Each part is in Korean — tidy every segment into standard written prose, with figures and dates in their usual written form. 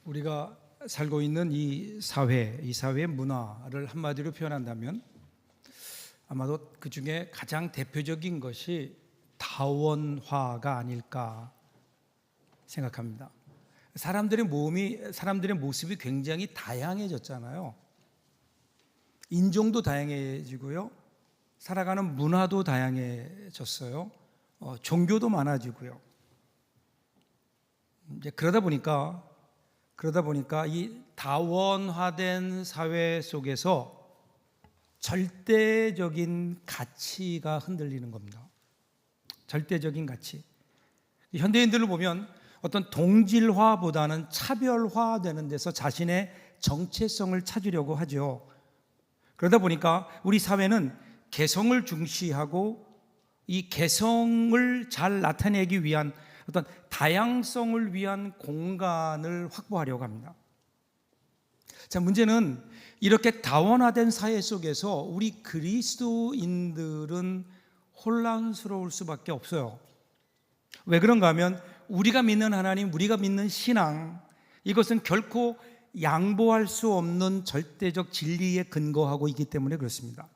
우리가 살고 있는 이 사회의 문화를 한마디로 표현한다면 아마도 그 중에 가장 대표적인 것이 다원화가 아닐까 생각합니다. 사람들의 모습이 굉장히 다양해졌잖아요. 인종도 다양해지고요, 살아가는 문화도 다양해졌어요. 종교도 많아지고요. 이제 그러다 보니까 이 다원화된 사회 속에서 절대적인 가치가 흔들리는 겁니다. 절대적인 가치. 현대인들을 보면 어떤 동질화보다는 차별화되는 데서 자신의 정체성을 찾으려고 하죠. 그러다 보니까 우리 사회는 개성을 중시하고 이 개성을 잘 나타내기 위한 어떤 다양성을 위한 공간을 확보하려고 합니다. 자, 문제는 이렇게 다원화된 사회 속에서 우리 그리스도인들은 혼란스러울 수밖에 없어요. 왜 그런가 하면 우리가 믿는 하나님, 우리가 믿는 신앙, 이것은 결코 양보할 수 없는 절대적 진리에 근거하고 있기 때문에 그렇습니다.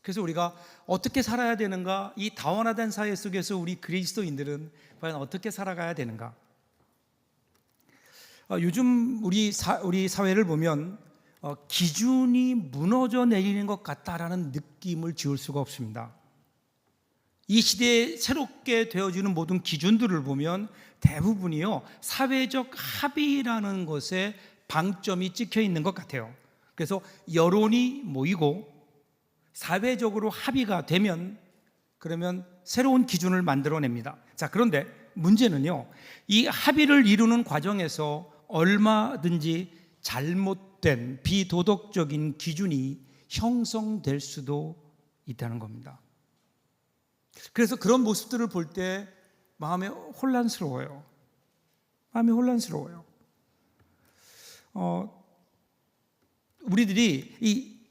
그래서 우리가 어떻게 살아야 되는가, 이 다원화된 사회 속에서 우리 그리스도인들은 과연 어떻게 살아가야 되는가. 요즘 우리 사회를 보면 기준이 무너져 내리는 것 같다라는 느낌을 지울 수가 없습니다. 이 시대에 새롭게 되어지는 모든 기준들을 보면 대부분이요, 사회적 합의라는 것에 방점이 찍혀 있는 것 같아요. 그래서 여론이 모이고 사회적으로 합의가 되면 그러면 새로운 기준을 만들어냅니다. 자, 그런데 문제는요, 이 합의를 이루는 과정에서 얼마든지 잘못된 비도덕적인 기준이 형성될 수도 있다는 겁니다. 그래서 그런 모습들을 볼 때 마음이 혼란스러워요. 우리들이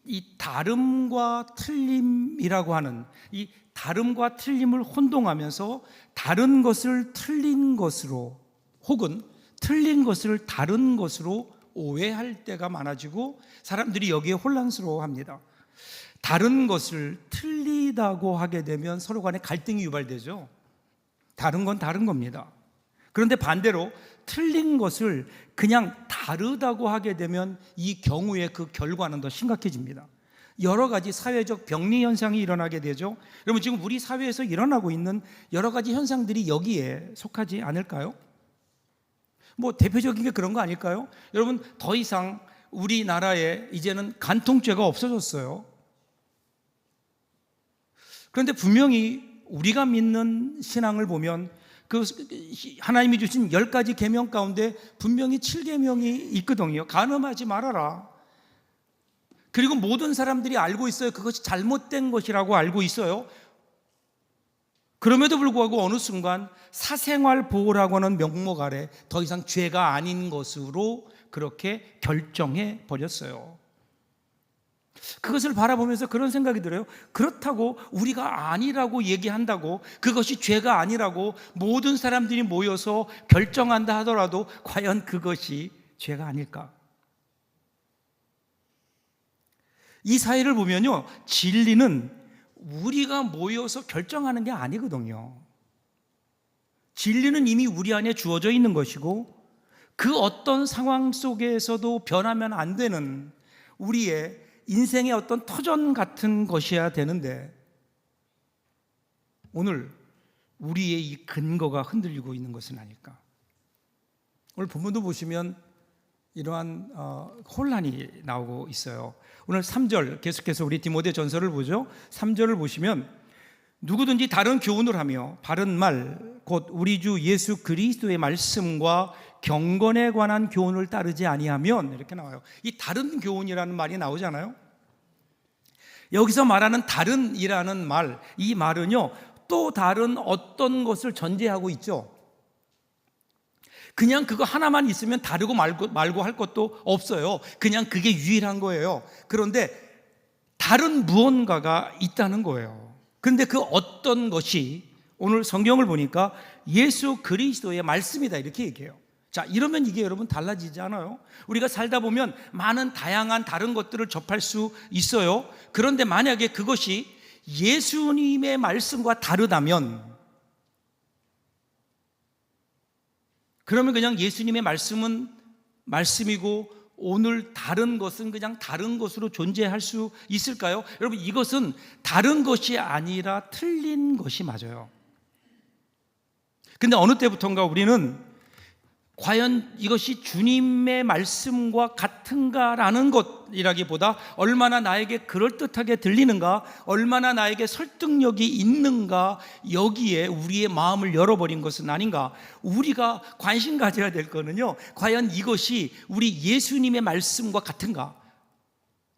이 다름과 틀림이라고 하는 이 다름과 틀림을 혼동하면서 다른 것을 틀린 것으로 혹은 틀린 것을 다른 것으로 오해할 때가 많아지고 사람들이 여기에 혼란스러워합니다. 다른 것을 틀리다고 하게 되면 서로 간에 갈등이 유발되죠. 다른 건 다른 겁니다. 그런데 반대로 틀린 것을 그냥 다르다고 하게 되면 이 경우에 그 결과는 더 심각해집니다. 여러 가지 사회적 병리 현상이 일어나게 되죠. 여러분, 지금 우리 사회에서 일어나고 있는 여러 가지 현상들이 여기에 속하지 않을까요? 대표적인 게 그런 거 아닐까요? 여러분, 더 이상 우리나라에 이제는 간통죄가 없어졌어요. 그런데 분명히 우리가 믿는 신앙을 보면 그 하나님이 주신 10가지 계명 가운데 분명히 7계명이 있거든요. 간음하지 말아라. 그리고 모든 사람들이 알고 있어요. 그것이 잘못된 것이라고 알고 있어요. 그럼에도 불구하고 어느 순간 사생활 보호라고 하는 명목 아래 더 이상 죄가 아닌 것으로 그렇게 결정해 버렸어요. 그것을 바라보면서 그런 생각이 들어요. 그렇다고 우리가 아니라고 얘기한다고, 그것이 죄가 아니라고 모든 사람들이 모여서 결정한다 하더라도 과연 그것이 죄가 아닐까? 이 사회를 보면요, 진리는 우리가 모여서 결정하는 게 아니거든요. 진리는 이미 우리 안에 주어져 있는 것이고 그 어떤 상황 속에서도 변하면 안 되는 우리의 인생의 어떤 터전 같은 것이어야 되는데 오늘 우리의 이 근거가 흔들리고 있는 것은 아닐까. 오늘 본문도 보시면 이러한 혼란이 나오고 있어요. 오늘 3절 계속해서 우리 디모데 전서를 보죠. 3절을 보시면 누구든지 다른 교훈을 하며 바른 말 곧 우리 주 예수 그리스도의 말씀과 경건에 관한 교훈을 따르지 아니하면, 이렇게 나와요. 이 다른 교훈이라는 말이 나오잖아요. 여기서 말하는 다른이라는 말, 이 말은요, 또 다른 어떤 것을 전제하고 있죠. 그냥 그거 하나만 있으면 다르고 말고 할 것도 없어요. 그냥 그게 유일한 거예요. 그런데 다른 무언가가 있다는 거예요. 그런데 그 어떤 것이 오늘 성경을 보니까 예수 그리스도의 말씀이다, 이렇게 얘기해요. 자, 이러면 이게 여러분 달라지지 않아요? 우리가 살다 보면 많은 다양한 다른 것들을 접할 수 있어요. 그런데 만약에 그것이 예수님의 말씀과 다르다면, 그러면 그냥 예수님의 말씀은 말씀이고 오늘 다른 것은 그냥 다른 것으로 존재할 수 있을까요? 여러분, 이것은 다른 것이 아니라 틀린 것이 맞아요. 근데 어느 때부턴가 우리는 과연 이것이 주님의 말씀과 같은가라는 것이라기보다 얼마나 나에게 그럴듯하게 들리는가, 얼마나 나에게 설득력이 있는가, 여기에 우리의 마음을 열어버린 것은 아닌가. 우리가 관심 가져야 될 거는요, 과연 이것이 우리 예수님의 말씀과 같은가,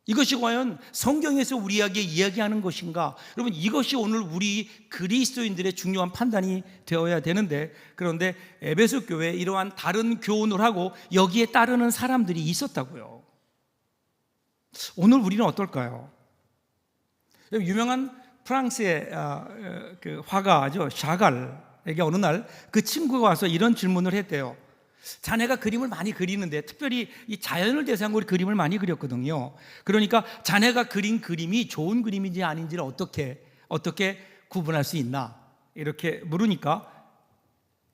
이것이 과연 성경에서 우리에게 이야기하는 것인가. 여러분, 이것이 오늘 우리 그리스도인들의 중요한 판단이 되어야 되는데, 그런데 에베소 교회에 이러한 다른 교훈을 하고 여기에 따르는 사람들이 있었다고요. 오늘 우리는 어떨까요? 유명한 프랑스의 그 화가죠, 샤갈에게 어느 날 그 친구가 와서 이런 질문을 했대요. 자네가 그림을 많이 그리는데, 특별히 이 자연을 대상으로 그림을 많이 그렸거든요. 그러니까 자네가 그린 그림이 좋은 그림인지 아닌지를 어떻게 구분할 수 있나, 이렇게 물으니까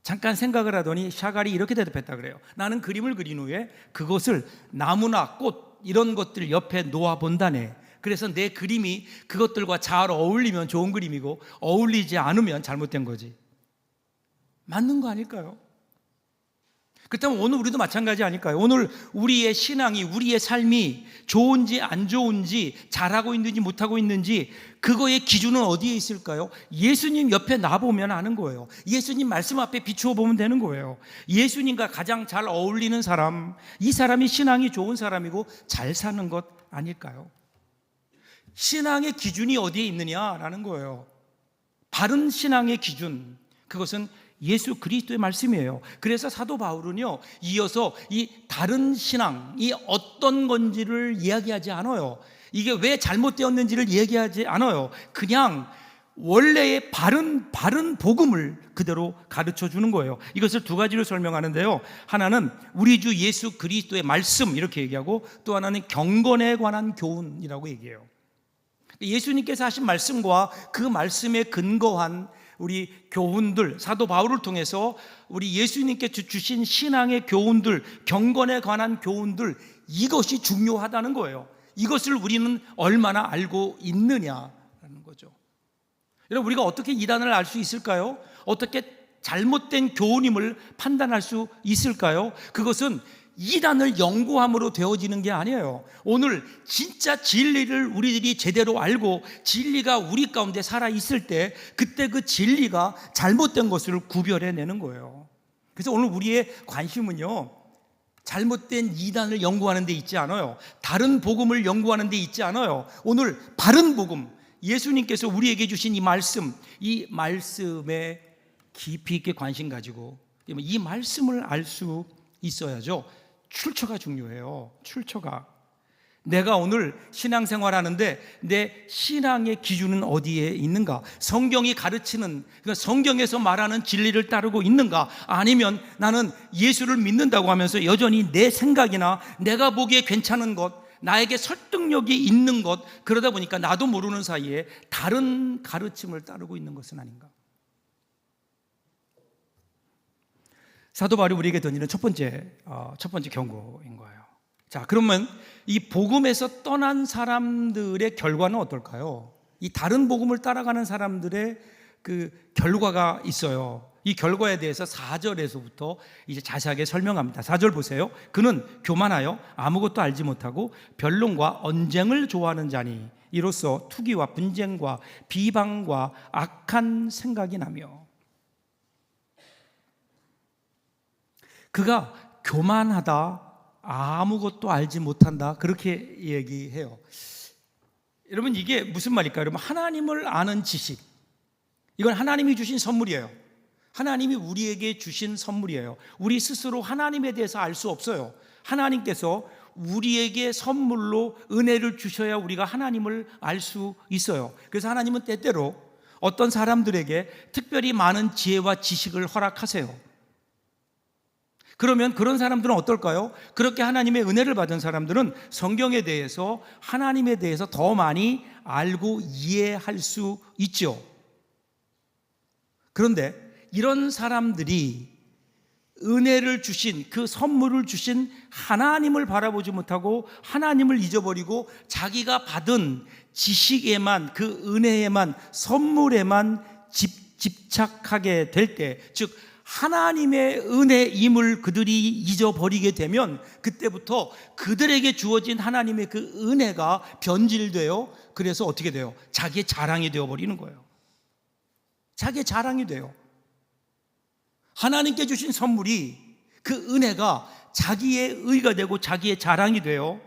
잠깐 생각을 하더니 샤갈이 이렇게 대답했다 그래요. 나는 그림을 그린 후에 그것을 나무나 꽃 이런 것들 옆에 놓아 본다네. 그래서 내 그림이 그것들과 잘 어울리면 좋은 그림이고 어울리지 않으면 잘못된 거지. 맞는 거 아닐까요? 그렇다면 오늘 우리도 마찬가지 아닐까요? 오늘 우리의 신앙이, 우리의 삶이 좋은지 안 좋은지, 잘하고 있는지 못하고 있는지, 그거의 기준은 어디에 있을까요? 예수님 옆에 놔보면 아는 거예요. 예수님 말씀 앞에 비추어 보면 되는 거예요. 예수님과 가장 잘 어울리는 사람, 이 사람이 신앙이 좋은 사람이고 잘 사는 것 아닐까요? 신앙의 기준이 어디에 있느냐라는 거예요. 바른 신앙의 기준, 그것은 예수 그리스도의 말씀이에요. 그래서 사도 바울은요, 이어서 이 다른 신앙이 어떤 건지를 이야기하지 않아요. 이게 왜 잘못되었는지를 얘기하지 않아요. 그냥 원래의 바른 복음을 그대로 가르쳐 주는 거예요. 이것을 두 가지로 설명하는데요, 하나는 우리 주 예수 그리스도의 말씀 이렇게 얘기하고, 또 하나는 경건에 관한 교훈이라고 얘기해요. 예수님께서 하신 말씀과 그 말씀에 근거한 우리 교훈들, 사도 바울을 통해서 우리 예수님께서 주신 신앙의 교훈들, 경건에 관한 교훈들, 이것이 중요하다는 거예요. 이것을 우리는 얼마나 알고 있느냐라는 거죠. 여러분, 우리가 어떻게 이단을 알 수 있을까요? 어떻게 잘못된 교훈임을 판단할 수 있을까요? 그것은 이단을 연구함으로 되어지는 게 아니에요. 오늘 진짜 진리를 우리들이 제대로 알고 진리가 우리 가운데 살아있을 때, 그때 그 진리가 잘못된 것을 구별해내는 거예요. 그래서 오늘 우리의 관심은요, 잘못된 이단을 연구하는 데 있지 않아요. 다른 복음을 연구하는 데 있지 않아요. 오늘 바른 복음, 예수님께서 우리에게 주신 이 말씀에 깊이 있게 관심 가지고 이 말씀을 알 수 있어야죠. 출처가 중요해요. 출처가. 내가 오늘 신앙생활 하는데 내 신앙의 기준은 어디에 있는가? 성경이 가르치는, 그러니까 성경에서 말하는 진리를 따르고 있는가? 아니면 나는 예수를 믿는다고 하면서 여전히 내 생각이나 내가 보기에 괜찮은 것, 나에게 설득력이 있는 것, 그러다 보니까 나도 모르는 사이에 다른 가르침을 따르고 있는 것은 아닌가? 사도 바울이 우리에게 던지는 첫 번째 경고인 거예요. 자, 그러면 이 복음에서 떠난 사람들의 결과는 어떨까요? 이 다른 복음을 따라가는 사람들의 그 결과가 있어요. 이 결과에 대해서 4절에서부터 이제 자세하게 설명합니다. 4절 보세요. 그는 교만하여 아무것도 알지 못하고 변론과 언쟁을 좋아하는 자니 이로써 투기와 분쟁과 비방과 악한 생각이 나며. 그가 교만하다, 아무것도 알지 못한다, 그렇게 얘기해요. 여러분, 이게 무슨 말일까요? 여러분, 하나님을 아는 지식, 이건 하나님이 주신 선물이에요. 하나님이 우리에게 주신 선물이에요. 우리 스스로 하나님에 대해서 알 수 없어요. 하나님께서 우리에게 선물로 은혜를 주셔야 우리가 하나님을 알 수 있어요. 그래서 하나님은 때때로 어떤 사람들에게 특별히 많은 지혜와 지식을 허락하세요. 그러면 그런 사람들은 어떨까요? 그렇게 하나님의 은혜를 받은 사람들은 성경에 대해서, 하나님에 대해서 더 많이 알고 이해할 수 있죠. 그런데 이런 사람들이 은혜를 주신, 그 선물을 주신 하나님을 바라보지 못하고 하나님을 잊어버리고 자기가 받은 지식에만, 그 은혜에만, 선물에만 집착하게 될 때, 즉 하나님의 은혜임을 그들이 잊어버리게 되면 그때부터 그들에게 주어진 하나님의 그 은혜가 변질되어, 그래서 어떻게 돼요? 자기의 자랑이 되어버리는 거예요. 자기의 자랑이 돼요. 하나님께 주신 선물이, 그 은혜가 자기의 의가 되고 자기의 자랑이 돼요.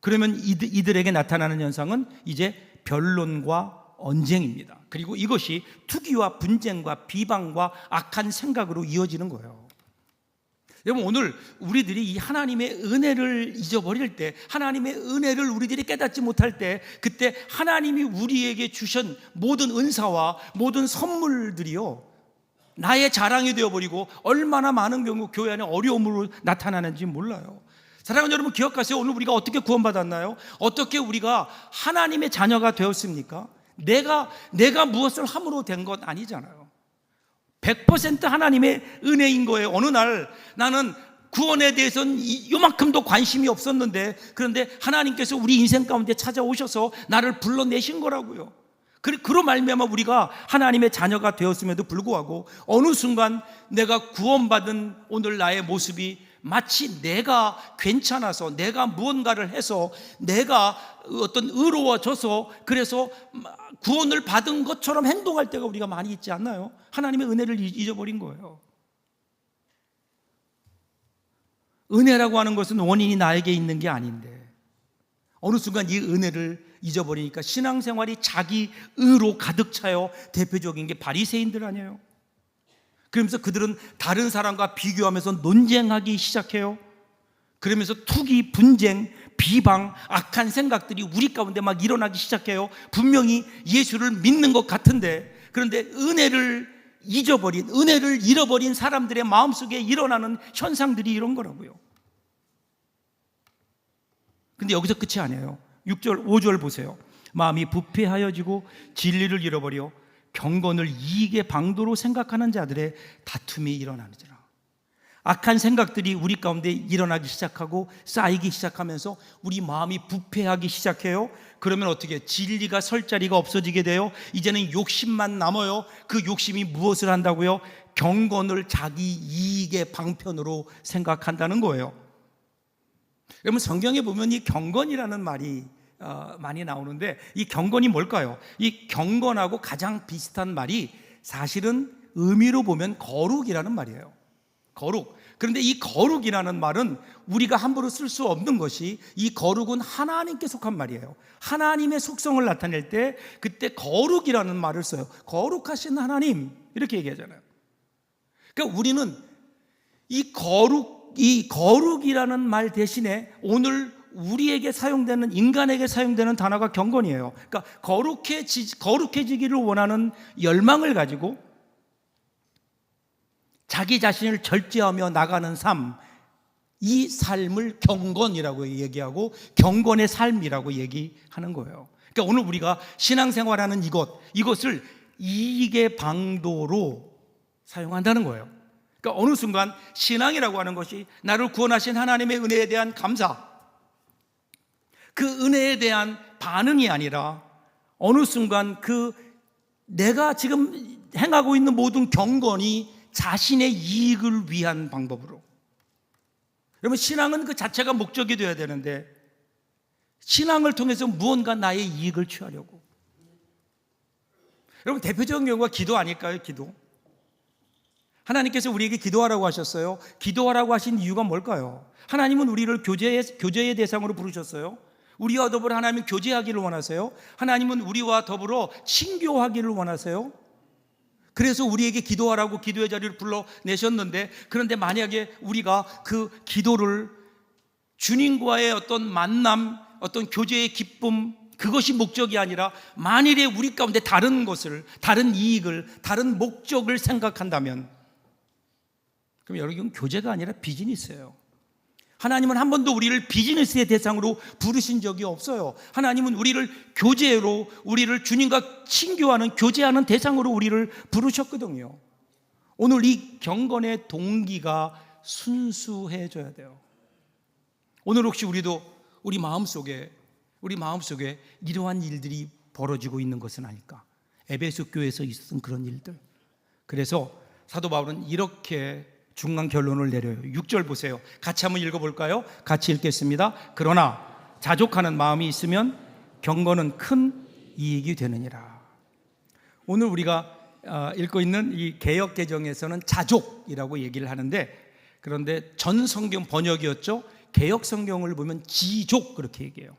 그러면 이들에게 나타나는 현상은 이제 변론과 언쟁입니다. 그리고 이것이 투기와 분쟁과 비방과 악한 생각으로 이어지는 거예요. 여러분, 오늘 우리들이 이 하나님의 은혜를 잊어버릴 때, 하나님의 은혜를 우리들이 깨닫지 못할 때, 그때 하나님이 우리에게 주신 모든 은사와 모든 선물들이요, 나의 자랑이 되어버리고 얼마나 많은 경우 교회 안에 어려움으로 나타나는지 몰라요. 사랑하는 여러분, 기억하세요. 오늘 우리가 어떻게 구원받았나요? 어떻게 우리가 하나님의 자녀가 되었습니까? 내가 무엇을 함으로 된 것 아니잖아요. 100% 하나님의 은혜인 거예요. 어느 날 나는 구원에 대해서는 요만큼도 관심이 없었는데, 그런데 하나님께서 우리 인생 가운데 찾아오셔서 나를 불러내신 거라고요. 그로 말미암아 우리가 하나님의 자녀가 되었음에도 불구하고 어느 순간 내가 구원받은 오늘 나의 모습이 마치 내가 괜찮아서, 내가 무언가를 해서, 내가 어떤 의로워져서 그래서 구원을 받은 것처럼 행동할 때가 우리가 많이 있지 않나요? 하나님의 은혜를 잊어버린 거예요. 은혜라고 하는 것은 원인이 나에게 있는 게 아닌데, 어느 순간 이 은혜를 잊어버리니까 신앙생활이 자기 의로 가득 차요. 대표적인 게 바리새인들 아니에요? 그러면서 그들은 다른 사람과 비교하면서 논쟁하기 시작해요. 그러면서 투기, 분쟁, 비방, 악한 생각들이 우리 가운데 막 일어나기 시작해요. 분명히 예수를 믿는 것 같은데, 그런데 은혜를 잊어버린, 은혜를 잃어버린 사람들의 마음속에 일어나는 현상들이 이런 거라고요. 근데 여기서 끝이 아니에요. 6절, 5절 보세요. 마음이 부패하여지고 진리를 잃어버려 경건을 이익의 방도로 생각하는 자들의 다툼이 일어나느니라. 악한 생각들이 우리 가운데 일어나기 시작하고 쌓이기 시작하면서 우리 마음이 부패하기 시작해요. 그러면 어떻게? 진리가 설 자리가 없어지게 돼요. 이제는 욕심만 남아요. 그 욕심이 무엇을 한다고요? 경건을 자기 이익의 방편으로 생각한다는 거예요. 여러분, 성경에 보면 이 경건이라는 말이 많이 나오는데, 이 경건이 뭘까요? 이 경건하고 가장 비슷한 말이 사실은 의미로 보면 거룩이라는 말이에요. 거룩. 그런데 이 거룩이라는 말은 우리가 함부로 쓸 수 없는 것이, 이 거룩은 하나님께 속한 말이에요. 하나님의 속성을 나타낼 때 그때 거룩이라는 말을 써요. 거룩하신 하나님, 이렇게 얘기하잖아요. 그러니까 우리는 이 거룩이라는 말 대신에 오늘 우리에게 사용되는, 인간에게 사용되는 단어가 경건이에요. 그러니까 거룩해지기를 원하는 열망을 가지고 자기 자신을 절제하며 나가는 삶, 이 삶을 경건이라고 얘기하고 경건의 삶이라고 얘기하는 거예요. 그러니까 오늘 우리가 신앙생활하는 이것을 이익의 방도로 사용한다는 거예요. 그러니까 어느 순간 신앙이라고 하는 것이 나를 구원하신 하나님의 은혜에 대한 감사, 그 은혜에 대한 반응이 아니라 어느 순간 내가 지금 행하고 있는 모든 경건이 자신의 이익을 위한 방법으로. 여러분, 신앙은 그 자체가 목적이 되어야 되는데 신앙을 통해서 무언가 나의 이익을 취하려고. 여러분, 대표적인 경우가 기도 아닐까요? 기도. 하나님께서 우리에게 기도하라고 하셨어요. 기도하라고 하신 이유가 뭘까요? 하나님은 우리를 교제의 대상으로 부르셨어요. 우리와 더불어 하나님은 교제하기를 원하세요. 하나님은 우리와 더불어 친교하기를 원하세요. 그래서 우리에게 기도하라고 기도의 자리를 불러내셨는데, 그런데 만약에 우리가 그 기도를 주님과의 어떤 만남, 어떤 교제의 기쁨, 그것이 목적이 아니라 만일에 우리 가운데 다른 것을, 다른 이익을, 다른 목적을 생각한다면 그럼 여러분 교제가 아니라 비즈니스예요. 하나님은 한 번도 우리를 비즈니스의 대상으로 부르신 적이 없어요. 하나님은 우리를 교제로, 우리를 주님과 친교하는, 교제하는 대상으로 우리를 부르셨거든요. 오늘 이 경건의 동기가 순수해져야 돼요. 오늘 혹시 우리도 우리 마음속에 이러한 일들이 벌어지고 있는 것은 아닐까? 에베소 교회에서 있었던 그런 일들. 그래서 사도 바울은 이렇게 중간 결론을 내려요. 6절 보세요. 같이 한번 읽어볼까요? 같이 읽겠습니다. 그러나 자족하는 마음이 있으면 경건은 큰 이익이 되느니라. 오늘 우리가 읽고 있는 이 개역 개정에서는 자족이라고 얘기를 하는데, 그런데 전 성경 번역이었죠. 개역 성경을 보면 지족 그렇게 얘기해요.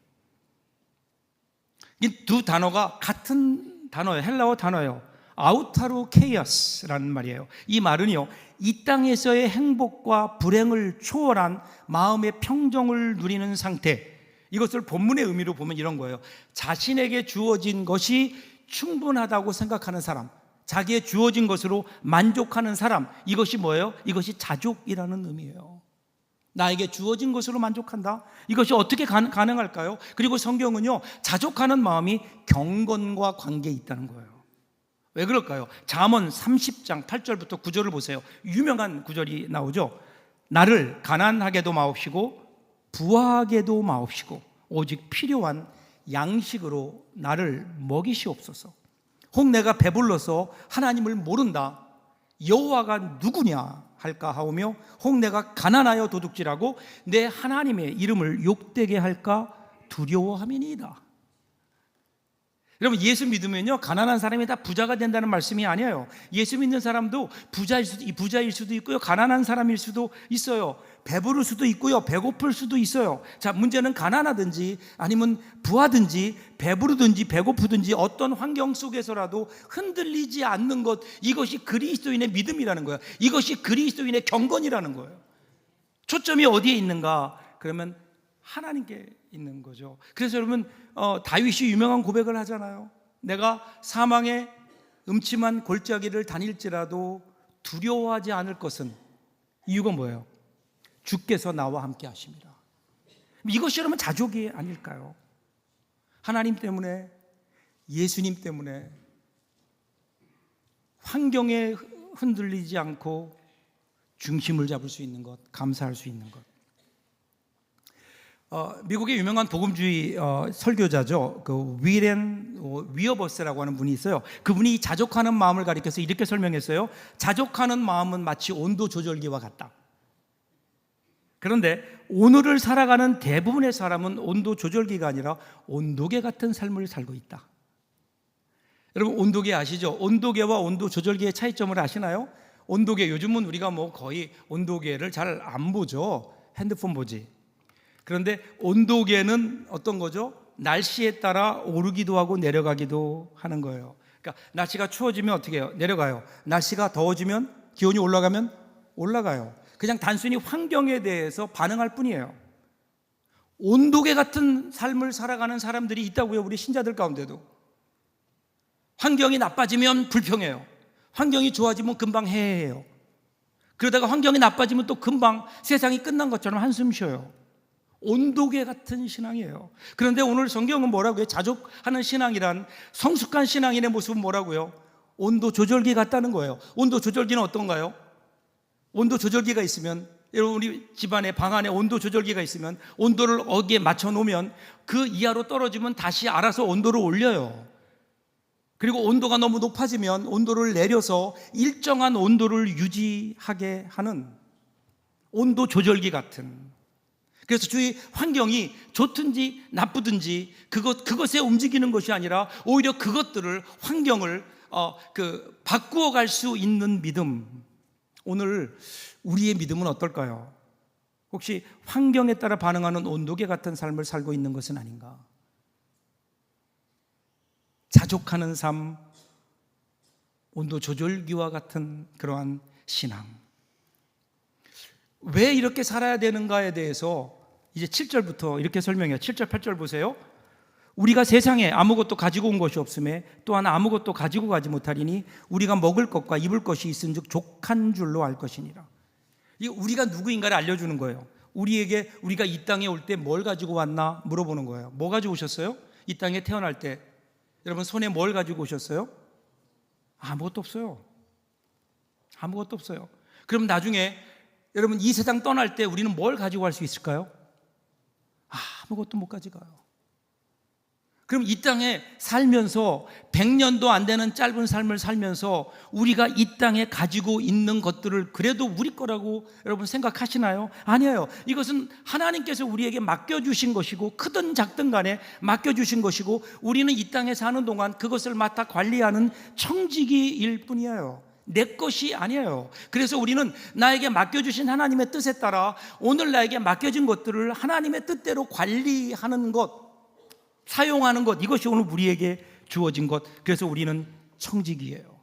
이 두 단어가 같은 단어예요. 헬라어 단어예요. 아우타로 케이어스라는 말이에요. 이 말은요, 이 땅에서의 행복과 불행을 초월한 마음의 평정을 누리는 상태, 이것을 본문의 의미로 보면 이런 거예요. 자신에게 주어진 것이 충분하다고 생각하는 사람, 자기의 주어진 것으로 만족하는 사람, 이것이 뭐예요? 이것이 자족이라는 의미예요. 나에게 주어진 것으로 만족한다? 이것이 어떻게 가능할까요? 그리고 성경은요, 자족하는 마음이 경건과 관계에 있다는 거예요. 왜 그럴까요? 잠언 30장 8절부터 9절을 보세요. 유명한 구절이 나오죠. 나를 가난하게도 마옵시고 부하게도 마옵시고 오직 필요한 양식으로 나를 먹이시옵소서. 혹 내가 배불러서 하나님을 모른다, 여호와가 누구냐 할까 하오며, 혹 내가 가난하여 도둑질하고 내 하나님의 이름을 욕되게 할까 두려워함이니이다. 여러분, 예수 믿으면요, 가난한 사람이 다 부자가 된다는 말씀이 아니에요. 예수 믿는 사람도 부자일 수도 있고요, 가난한 사람일 수도 있어요. 배부를 수도 있고요, 배고플 수도 있어요. 자, 문제는 가난하든지 아니면 부하든지 배부르든지 배고프든지 어떤 환경 속에서라도 흔들리지 않는 것, 이것이 그리스도인의 믿음이라는 거예요. 이것이 그리스도인의 경건이라는 거예요. 초점이 어디에 있는가? 그러면 하나님께 있는 거죠. 그래서 여러분, 다윗이 유명한 고백을 하잖아요. 내가 사망의 음침한 골짜기를 다닐지라도 두려워하지 않을 것은, 이유가 뭐예요? 주께서 나와 함께 하십니다. 이것이 여러분 자족이 아닐까요? 하나님 때문에, 예수님 때문에 환경에 흔들리지 않고 중심을 잡을 수 있는 것, 감사할 수 있는 것. 미국의 유명한 복음주의 설교자죠. 그 위렌 위어버스라고 하는 분이 있어요. 그분이 자족하는 마음을 가리켜서 이렇게 설명했어요. 자족하는 마음은 마치 온도 조절기와 같다. 그런데 오늘을 살아가는 대부분의 사람은 온도 조절기가 아니라 온도계 같은 삶을 살고 있다. 여러분, 온도계 아시죠? 온도계와 온도 조절기의 차이점을 아시나요? 온도계, 요즘은 우리가 뭐 거의 온도계를 잘 안 보죠. 핸드폰 보지. 그런데 온도계는 어떤 거죠? 날씨에 따라 오르기도 하고 내려가기도 하는 거예요. 그러니까 날씨가 추워지면 어떻게 해요? 내려가요. 날씨가 더워지면, 기온이 올라가면 올라가요. 그냥 단순히 환경에 대해서 반응할 뿐이에요. 온도계 같은 삶을 살아가는 사람들이 있다고요, 우리 신자들 가운데도. 환경이 나빠지면 불평해요. 환경이 좋아지면 금방 해해해요. 그러다가 환경이 나빠지면 또 금방 세상이 끝난 것처럼 한숨 쉬어요. 온도계 같은 신앙이에요. 그런데 오늘 성경은 뭐라고요? 자족하는 신앙이란, 성숙한 신앙인의 모습은 뭐라고요? 온도 조절기 같다는 거예요. 온도 조절기는 어떤가요? 온도 조절기가 있으면, 여러분, 우리 집안에 방 안에 온도 조절기가 있으면 온도를 어디에 맞춰 놓으면 그 이하로 떨어지면 다시 알아서 온도를 올려요. 그리고 온도가 너무 높아지면 온도를 내려서 일정한 온도를 유지하게 하는 온도 조절기 같은. 그래서 주위 환경이 좋든지 나쁘든지 그것에 움직이는 것이 아니라 오히려 그것들을, 환경을 바꾸어 갈 수 있는 믿음. 오늘 우리의 믿음은 어떨까요? 혹시 환경에 따라 반응하는 온도계 같은 삶을 살고 있는 것은 아닌가? 자족하는 삶, 온도 조절기와 같은 그러한 신앙. 왜 이렇게 살아야 되는가에 대해서 이제 7절부터 이렇게 설명해요. 7절 8절 보세요. 우리가 세상에 아무것도 가지고 온 것이 없음에 또한 아무것도 가지고 가지 못하리니 우리가 먹을 것과 입을 것이 있은즉 족한 줄로 알 것이니라. 이 우리가 누구인가를 알려주는 거예요. 우리에게 우리가 이 땅에 올 때 뭘 가지고 왔나 물어보는 거예요. 뭐 가지고 오셨어요? 이 땅에 태어날 때 여러분 손에 뭘 가지고 오셨어요? 아무것도 없어요. 아무것도 없어요. 그럼 나중에 여러분 이 세상 떠날 때 우리는 뭘 가지고 갈 수 있을까요? 아무것도 못 가져가요. 그럼 이 땅에 살면서 100년도 안 되는 짧은 삶을 살면서 우리가 이 땅에 가지고 있는 것들을 그래도 우리 거라고 여러분 생각하시나요? 아니에요. 이것은 하나님께서 우리에게 맡겨주신 것이고 크든 작든 간에 맡겨주신 것이고 우리는 이 땅에 사는 동안 그것을 맡아 관리하는 청지기일 뿐이에요. 내 것이 아니에요. 그래서 우리는 나에게 맡겨주신 하나님의 뜻에 따라 오늘 나에게 맡겨진 것들을 하나님의 뜻대로 관리하는 것, 사용하는 것, 이것이 오늘 우리에게 주어진 것. 그래서 우리는 청지기예요.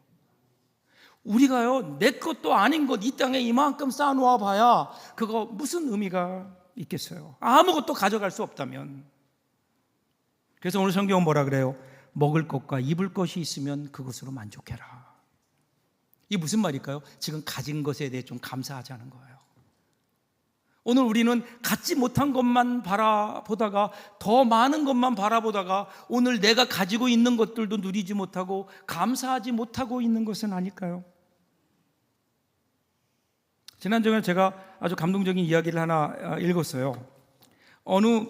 우리가요 내 것도 아닌 것 이 땅에 이만큼 쌓아놓아 봐야 그거 무슨 의미가 있겠어요? 아무것도 가져갈 수 없다면. 그래서 오늘 성경은 뭐라 그래요? 먹을 것과 입을 것이 있으면 그것으로 만족해라. 이게 무슨 말일까요? 지금 가진 것에 대해 좀 감사하자는 거예요. 오늘 우리는 갖지 못한 것만 바라보다가 더 많은 것만 바라보다가 오늘 내가 가지고 있는 것들도 누리지 못하고 감사하지 못하고 있는 것은 아닐까요? 지난주에 제가 아주 감동적인 이야기를 하나 읽었어요. 어느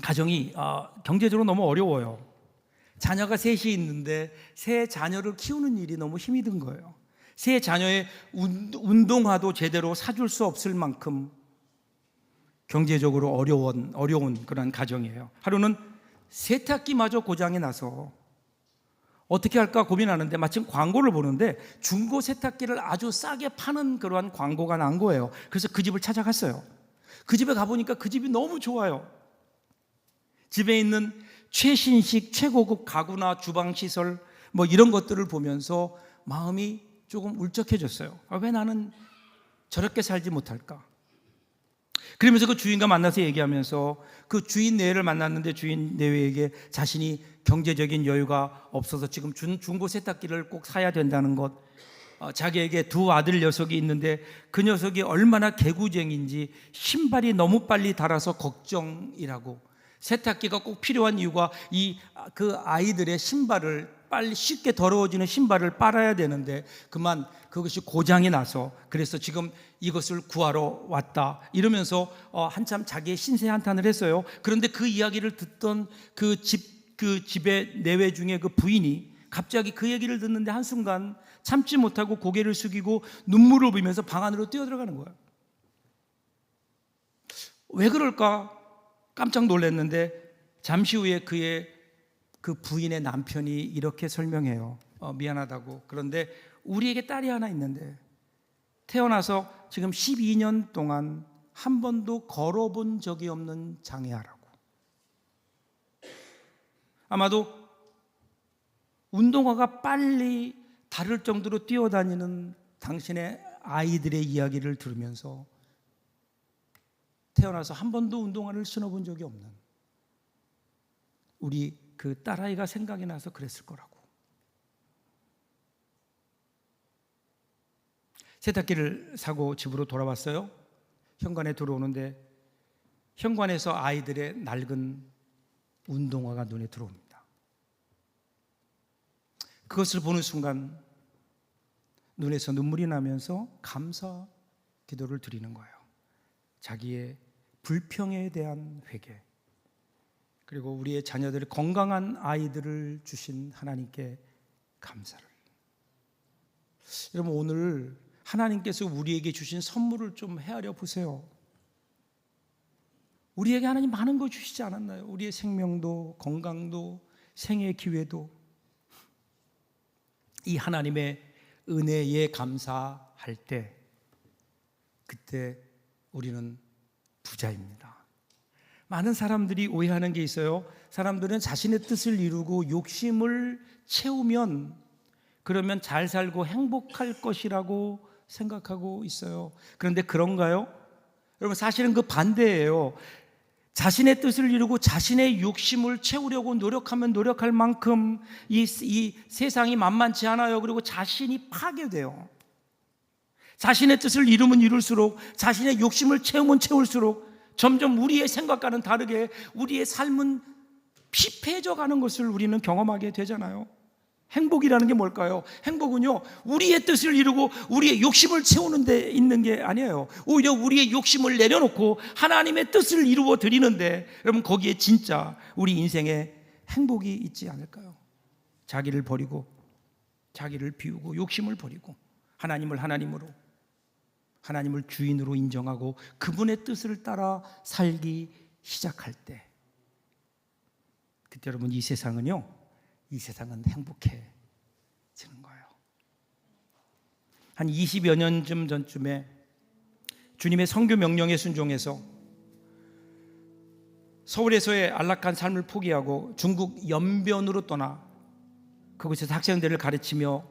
가정이 경제적으로 너무 어려워요. 자녀가 셋이 있는데 세 자녀를 키우는 일이 너무 힘이 든 거예요. 세 자녀의 운동화도 제대로 사줄 수 없을 만큼 경제적으로 어려운 그런 가정이에요. 하루는 세탁기마저 고장이 나서 어떻게 할까 고민하는데 마침 광고를 보는데 중고 세탁기를 아주 싸게 파는 그러한 광고가 난 거예요. 그래서 그 집을 찾아갔어요. 그 집에 가보니까 그 집이 너무 좋아요. 집에 있는 최신식 최고급 가구나 주방시설 뭐 이런 것들을 보면서 마음이 조금 울적해졌어요. 왜 나는 저렇게 살지 못할까? 그러면서 그 주인과 만나서 얘기하면서 그 주인 내외를 만났는데 주인 내외에게 자신이 경제적인 여유가 없어서 지금 중고 세탁기를 꼭 사야 된다는 것, 자기에게 두 아들 녀석이 있는데 그 녀석이 얼마나 개구쟁인지 신발이 너무 빨리 닳아서 걱정이라고, 세탁기가 꼭 필요한 이유가 그 아이들의 신발을 빨리 쉽게 더러워지는 신발을 빨아야 되는데 그만 그것이 고장이 나서 그래서 지금 이것을 구하러 왔다 이러면서 한참 자기의 신세한탄을 했어요. 그런데 그 이야기를 듣던 그 집의 내외 중에 그 부인이 갑자기 그 얘기를 듣는데 한순간 참지 못하고 고개를 숙이고 눈물을 보이면서 방 안으로 뛰어들어가는 거예요. 왜 그럴까 깜짝 놀랐는데 잠시 후에 그 부인의 남편이 이렇게 설명해요. 미안하다고. 그런데 우리에게 딸이 하나 있는데 태어나서 지금 12년 동안 한 번도 걸어본 적이 없는 장애아라고. 아마도 운동화가 빨리 닳을 정도로 뛰어다니는 당신의 아이들의 이야기를 들으면서 태어나서 한 번도 운동화를 신어본 적이 없는 우리 그 딸아이가 생각이 나서 그랬을 거라고. 세탁기를 사고 집으로 돌아왔어요. 현관에 들어오는데 현관에서 아이들의 낡은 운동화가 눈에 들어옵니다. 그것을 보는 순간 눈에서 눈물이 나면서 감사 기도를 드리는 거예요. 자기의 불평에 대한 회개, 그리고 우리의 자녀들의 건강한 아이들을 주신 하나님께 감사를. 여러분 오늘 하나님께서 우리에게 주신 선물을 좀 헤아려 보세요. 우리에게 하나님 많은 거 주시지 않았나요? 우리의 생명도 건강도 생애 기회도. 이 하나님의 은혜에 감사할 때 그때 우리는 부자입니다. 많은 사람들이 오해하는 게 있어요. 사람들은 자신의 뜻을 이루고 욕심을 채우면 그러면 잘 살고 행복할 것이라고 생각하고 있어요. 그런데 그런가요? 여러분 사실은 그 반대예요. 자신의 뜻을 이루고 자신의 욕심을 채우려고 노력하면 노력할 만큼 이 세상이 만만치 않아요. 그리고 자신이 파괴돼요. 자신의 뜻을 이루면 이룰수록, 자신의 욕심을 채우면 채울수록 점점 우리의 생각과는 다르게 우리의 삶은 피폐해져 가는 것을 우리는 경험하게 되잖아요. 행복이라는 게 뭘까요? 행복은요, 우리의 뜻을 이루고 우리의 욕심을 채우는 데 있는 게 아니에요. 오히려 우리의 욕심을 내려놓고 하나님의 뜻을 이루어 드리는데, 여러분, 거기에 진짜 우리 인생에 행복이 있지 않을까요? 자기를 버리고, 자기를 비우고, 욕심을 버리고 하나님을 하나님으로, 하나님을 주인으로 인정하고 그분의 뜻을 따라 살기 시작할 때, 그때 여러분, 이 세상은 행복해지는 거예요. 한 20여 년쯤 전쯤에 주님의 선교 명령에 순종해서 서울에서의 안락한 삶을 포기하고 중국 연변으로 떠나 그곳에서 학생들을 가르치며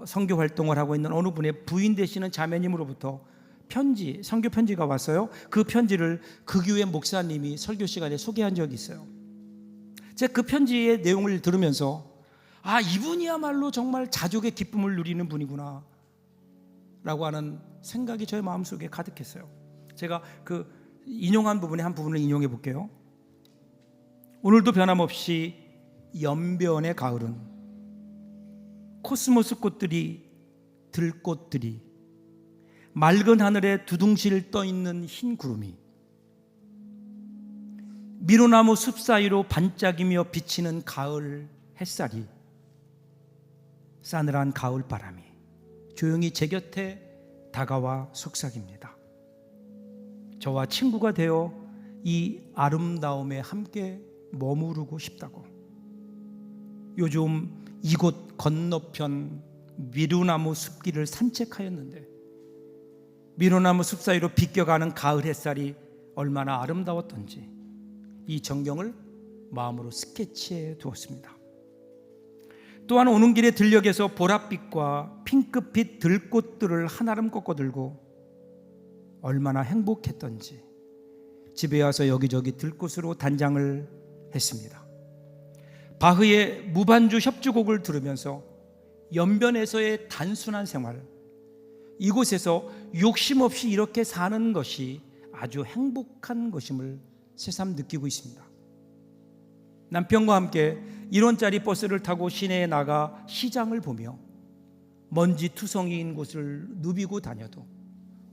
선교 활동을 하고 있는 어느 분의 부인 되시는 자매님으로부터 선교 편지가 왔어요. 그 편지를 그 교회 목사님이 설교 시간에 소개한 적이 있어요. 제가 그 편지의 내용을 들으면서, 이분이야말로 정말 자족의 기쁨을 누리는 분이구나 라고 하는 생각이 저의 마음속에 가득했어요. 제가 그 인용한 부분의 한 부분을 인용해 볼게요. 오늘도 변함없이 연변의 가을은 코스모스 꽃들이, 들꽃들이, 맑은 하늘에 두둥실 떠있는 흰 구름이, 미로나무 숲 사이로 반짝이며 비치는 가을 햇살이, 싸늘한 가을 바람이 조용히 제 곁에 다가와 속삭입니다. 저와 친구가 되어 이 아름다움에 함께 머무르고 싶다고. 요즘 이곳 건너편 미로나무 숲길을 산책하였는데 미로나무 숲 사이로 비껴가는 가을 햇살이 얼마나 아름다웠던지 이 전경을 마음으로 스케치해 두었습니다. 또한 오는 길에 들녘에서 보랏빛과 핑크빛 들꽃들을 한아름 꺾어 들고 얼마나 행복했던지 집에 와서 여기저기 들꽃으로 단장을 했습니다. 바흐의 무반주 협주곡을 들으면서 연변에서의 단순한 생활, 이곳에서 욕심 없이 이렇게 사는 것이 아주 행복한 것임을 새삼 느끼고 있습니다. 남편과 함께 1원짜리 버스를 타고 시내에 나가 시장을 보며 먼지 투성이인 곳을 누비고 다녀도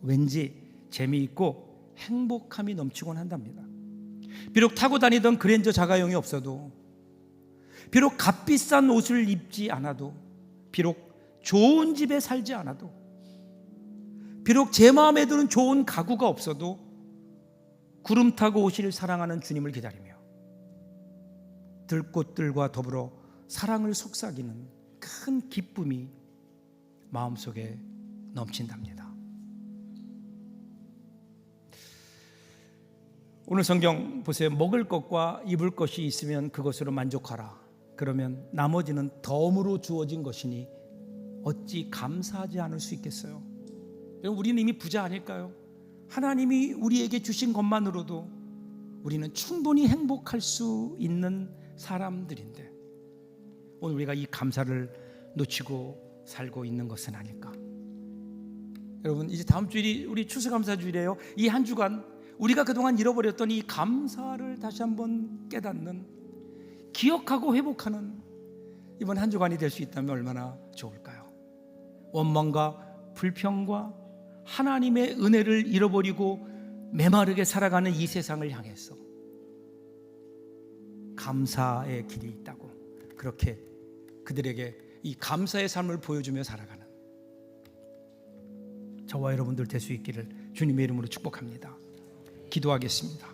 왠지 재미있고 행복함이 넘치곤 한답니다. 비록 타고 다니던 그랜저 자가용이 없어도, 비록 값비싼 옷을 입지 않아도, 비록 좋은 집에 살지 않아도, 비록 제 마음에 드는 좋은 가구가 없어도 구름 타고 오실 사랑하는 주님을 기다리며 들꽃들과 더불어 사랑을 속삭이는 큰 기쁨이 마음속에 넘친답니다. 오늘 성경 보세요. 먹을 것과 입을 것이 있으면 그것으로 만족하라. 그러면 나머지는 덤으로 주어진 것이니 어찌 감사하지 않을 수 있겠어요? 여러분, 우리는 이미 부자 아닐까요? 하나님이 우리에게 주신 것만으로도 우리는 충분히 행복할 수 있는 사람들인데 오늘 우리가 이 감사를 놓치고 살고 있는 것은 아닐까? 여러분, 이제 다음 주일이 우리 추수감사주일이에요. 이 한 주간 우리가 그동안 잃어버렸던 이 감사를 다시 한번 깨닫는, 기억하고 회복하는 이번 한 주간이 될 수 있다면 얼마나 좋을까요? 원망과 불평과 하나님의 은혜를 잃어버리고 메마르게 살아가는 이 세상을 향해서 감사의 길이 있다고, 그렇게 그들에게 이 감사의 삶을 보여주며 살아가는 저와 여러분들 될 수 있기를 주님의 이름으로 축복합니다. 기도하겠습니다.